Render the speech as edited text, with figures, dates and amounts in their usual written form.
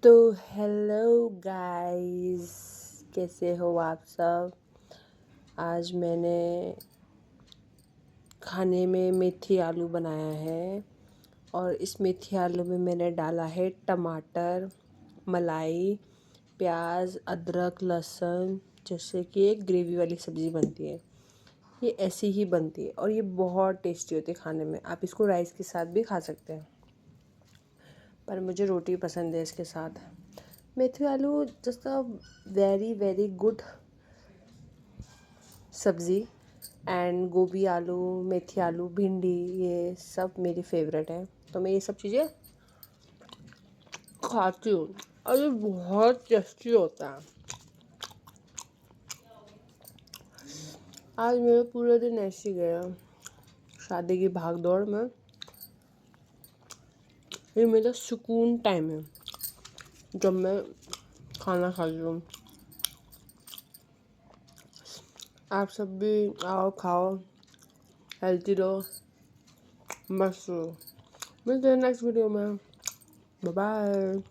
तो hello guys, कैसे हो आप सब। आज मैंने खाने में मेथी आलू बनाया है और इस मेथी आलू में मैंने डाला है टमाटर, मलाई, प्याज, अदरक, लहसुन। जैसे कि एक ग्रेवी वाली सब्ज़ी बनती है, ये ऐसी ही बनती है और ये बहुत टेस्टी होती है खाने में। आप इसको राइस के साथ भी खा सकते हैं, पर मुझे रोटी पसंद है इसके साथ। मेथी आलू just a very very good सब्ज़ी। एंड गोभी आलू, मेथी आलू, भिंडी, ये सब मेरी फेवरेट है, तो मैं ये सब चीज़ें खाती हूँ और ये बहुत टेस्टी होता है। आज मेरा पूरा दिन ऐसे ही गया, शादी की भाग दौड़ में। ये मेरा सुकून टाइम है जब मैं खाना खाती हूँ। आप सब भी आओ, खाओ, हेल्थी रहो, मस्त रहो। मिलते हैं नेक्स्ट वीडियो में। Bye bye.